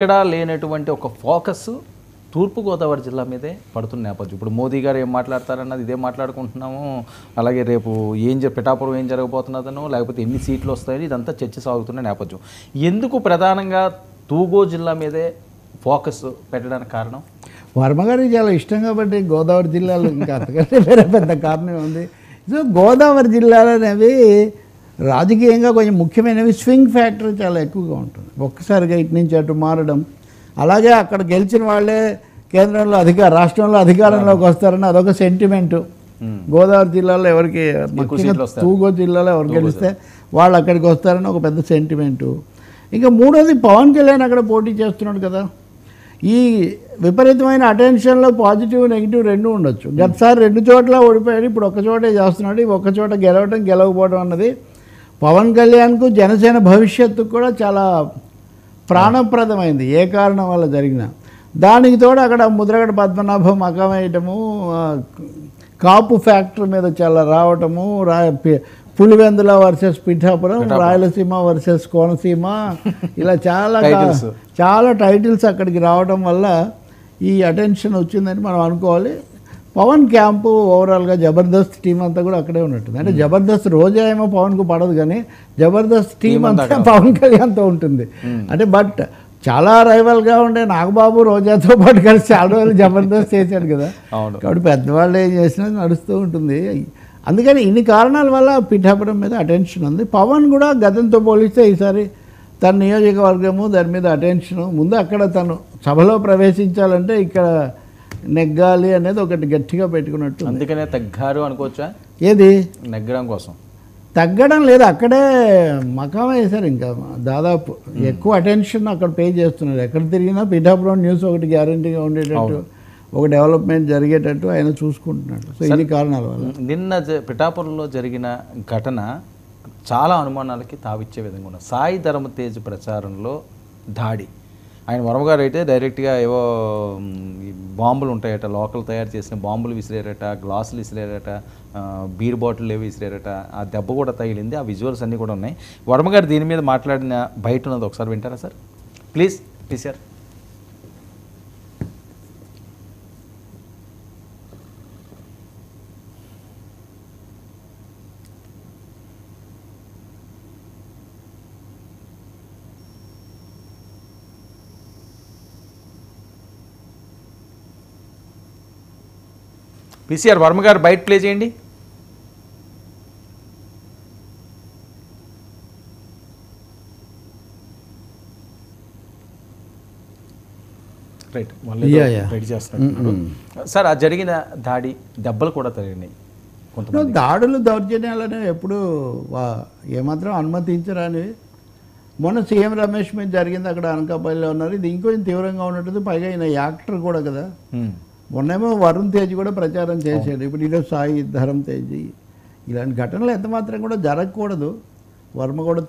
ఇక్కడ లేనటువంటి ఒక ఫోకస్ తూర్పుగోదావరి జిల్లా మీదే పడుతున్న నేపథ్యం. ఇప్పుడు మోదీ గారు ఏం మాట్లాడతారన్నది ఇదే మాట్లాడుకుంటున్నాము. అలాగే రేపు పిఠాపురం ఏం జరగబోతున్నదనో, లేకపోతే ఎన్ని సీట్లు వస్తాయని ఇదంతా చర్చ సాగుతున్న నేపథ్యం. ఎందుకు ప్రధానంగా తూగో జిల్లా మీదే ఫోకస్ పెట్టడానికి కారణం? వర్మ గారికి చాలా ఇష్టం కాబట్టి గోదావరి జిల్లాలో ఇంకా అంతకంటే వేరే పెద్ద కారణం ఉంది. సో గోదావరి జిల్లాలు అనేవి రాజకీయంగా కొంచెం ముఖ్యమైనవి. స్వింగ్ ఫ్యాక్టర్ చాలా ఎక్కువగా ఉంటుంది. ఒక్కసారిగా ఇటు నుంచి అటు మారడం, అలాగే అక్కడ గెలిచిన వాళ్ళే కేంద్రంలో రాష్ట్రంలో అధికారంలోకి వస్తారని అదొక సెంటిమెంటు. గోదావరి జిల్లాలో ఎవరికి, తూగో జిల్లాలో ఎవరు గెలిస్తే వాళ్ళు అక్కడికి వస్తారని ఒక పెద్ద సెంటిమెంటు. ఇంకా మూడోది, పవన్ కళ్యాణ్ అక్కడ పోటీ చేస్తున్నాడు కదా. ఈ విపరీతమైన అటెన్షన్లో పాజిటివ్ నెగిటివ్ రెండు ఉండొచ్చు. గతసారి 2 చోట్ల ఓడిపోయాడు, ఇప్పుడు ఒక చోటే చేస్తున్నాడు. ఒక చోట గెలవకపోవడం అన్నది పవన్ కళ్యాణ్కు జనసేన భవిష్యత్తుకు కూడా చాలా ప్రాణప్రదమైంది, ఏ కారణం వల్ల జరిగినా. దానికి తోడు అక్కడ ముద్రగడ పద్మనాభం మకమేయటము, కాపు ఫ్యాక్టరీ మీద చాలా రావటము, పులివెందుల వర్సెస్ పిఠాపురం, రాయలసీమ వర్సెస్ కోనసీమ, ఇలా చాలా టైటిల్స్ అక్కడికి రావడం వల్ల ఈ అటెన్షన్ వచ్చిందని మనం అనుకోవాలి. పవన్ క్యాంపు ఓవరాల్గా జబర్దస్త్ టీం అంతా కూడా అక్కడే ఉన్నట్టుంది. అంటే జబర్దస్త్ రోజా ఏమో పవన్కు పడదు, కానీ జబర్దస్త్ టీం అంతా పవన్ కళ్యాణ్తో ఉంటుంది. అంటే బట్ చాలా రైవల్గా ఉండే నాగబాబు రోజాతో పాటు కలిసి చాలా రోజులు జబర్దస్త్ చేశాడు కదా. కాబట్టి పెద్దవాళ్ళు ఏం చేసినా నడుస్తూ ఉంటుంది. అందుకని ఇన్ని కారణాల వల్ల పిఠాపురం మీద అటెన్షన్ ఉంది. పవన్ కూడా గతంతో పోలిస్తే ఈసారి తన నియోజకవర్గము దాని మీద అటెన్షను. ముందు అక్కడ తను సభలో ప్రవేశించాలంటే ఇక్కడ నెగ్గాలి అనేది ఒకటి గట్టిగా పెట్టుకున్నట్టు. అందుకనే తగ్గారు అనుకోవచ్చా? ఏది నెగ్గడం కోసం? తగ్గడం లేదు, అక్కడే మకాం వేశారు. ఇంకా దాదాపు ఎక్కువ అటెన్షన్ అక్కడ పే చేస్తున్నారు. ఎక్కడ తిరిగినా పిఠాపురం న్యూస్ ఒకటి గ్యారంటీగా ఉండేటట్టు, ఒక డెవలప్మెంట్ జరిగేటట్టు ఆయన చూసుకుంటున్నాడు. సో ఇన్ని కారణాల వల్ల నిన్న పిఠాపురంలో జరిగిన ఘటన చాలా అనుమానాలకి తావిచ్చే విధంగా ఉన్నది. సాయి ధరమ్ తేజ్ ప్రచారంలో దాడి. ఆయన వర్మగారు అయితే డైరెక్ట్గా ఏవో బాంబులు ఉంటాయట, లోకల్ తయారు చేసిన బాంబులు విసిరేరట, గ్లాసులు విసిరేరట, బీర్ బాటిల్ ఏవి విసిరేరట. ఆ దెబ్బ కూడా తగిలింది. ఆ విజువల్స్ అన్నీ కూడా ఉన్నాయి. వర్మగారు దీని మీద మాట్లాడిన బయట ఉన్నది ఒకసారి వింటారా sir? Please sir. PCR Varma గారు బయట ప్లే చేయండి. రైట్, రెడీ చేస్తున్నారు సార్. ఆ జరిగిన దాడి దెబ్బలు కూడా తగిలినాయి. కొంతమంది దాడులు దౌర్జన్యాలు అనేవి ఎప్పుడు ఏమాత్రం అనుమతించరానివి. మొన్న సీఎం రమేష్ మీద జరిగింది, అక్కడ అనకాపల్లిలో ఉన్నారు. ఇది ఇంకొంచెం తీవ్రంగా ఉన్నట్టు. పైగా ఈయన యాక్టర్ కూడా కదా. మొన్నేమో వరుణ్ తేజ్ కూడా ప్రచారం చేశాడు, ఇప్పుడు ఈరోజు సాయి ధరమ్ తేజ్. ఇలాంటి ఘటనలు ఎంత మాత్రం కూడా జరగకూడదు. వర్మ కూడా